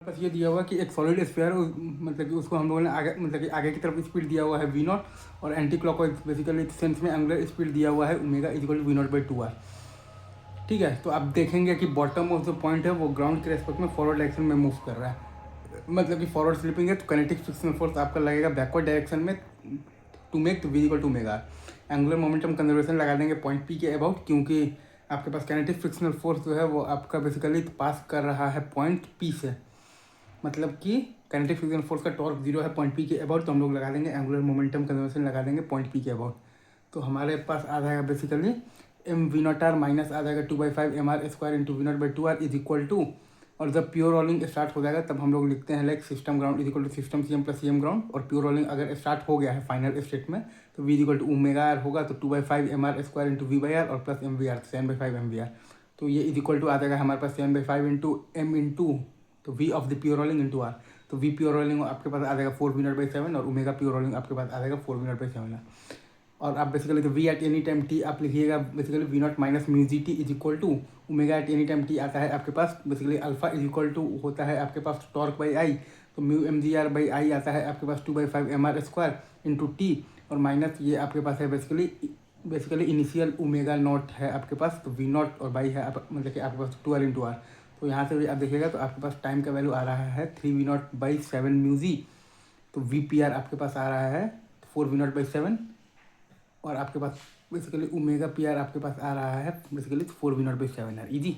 बस ये दिया हुआ है कि एक सॉलिड स्फीयर मतलब कि उसको हम लोगों ने आगे मतलब कि आगे की तरफ स्पीड दिया हुआ है वी नॉट, और एंटी क्लॉकवाइज बेसिकली सेंस में एंगुलर स्पीड दिया हुआ है omega equal to v naught by 2r। ठीक है, तो आप देखेंगे कि बॉटम ऑफ द पॉइंट है वो ग्राउंड के रेस्पेक्ट में फॉरवर्ड डायरेक्शन में मूव कर रहा है, मतलब कि फॉरवर्ड स्लिपिंग है, तो काइनेटिक फ्रिक्शनल फोर्स आपका लगेगा बैकवर्ड डायरेक्शन में to make v equal to omega. Angular momentum conservation लगा देंगे पॉइंट पी के अबाउट, क्योंकि आपके पास काइनेटिक फ्रिक्शनल फोर्स जो है वो आपका बेसिकली पास कर रहा है पॉइंट पी से, मतलब कि काइनेटिक फ्रिक्शनल फोर्स का टॉर्क जीरो है पॉइंट पी के अबाउट, तो हम लोग लगा देंगे एंगुलर मोमेंटम कंजर्वेशन लगा देंगे पॉइंट पी के अबाउट। तो हमारे पास आ जाएगा basically M V naught R minus आ जाएगा 2/5 mr² into V naught by 2r is equal to, और जब प्योर रोलिंग स्टार्ट हो जाएगा तब हम लोग लिखते हैं like system ground is equal to system C M plus C M ground, और प्योर रोलिंग अगर स्टार्ट हो गया है फाइनल स्टेट में तो V equal to omega R होगा, तो 2/5 mr² into V by R और plus M V R 7/5 M V R, तो ये इज इक्वल टू आ जाएगा हमारे पास 7/5 इंटू एम इंटू तो V of the pure rolling into are, तो वी प्योर रोलिंग आपके पास आ जाएगा 4 वी नॉट बाई 7 और ओमेगा प्योर रोलिंग आपके पास आ जाएगा 4 वी नॉट बाई 7। और आप बेसिकली तो V at any time T आप लिखिएगा basically V naught minus mu G T is equal to omega at any time T आता है आपके पास basically alpha is equal to होता है आपके पास टॉर्क बाई आई, तो mu M G R by I आता है आपके पास 2/5 mr² इंटू टी, और माइनस ये आपके पास है बेसिकली इनिशियल ओमेगा नॉट है आपके पास, तो वी नॉट और बाई है मतलब कि आपके पास 2r इंटू आर, तो यहाँ से भी आप देखिएगा तो आपके पास टाइम का वैल्यू आ रहा है 3 we naught by 7 mu G, तो वी पी आर आपके पास आ रहा है 4 वी नॉट बाई 7, और आपके पास बेसिकली ओमेगा पी आर आपके पास आ रहा है basically 4 v naught by 7 R easy.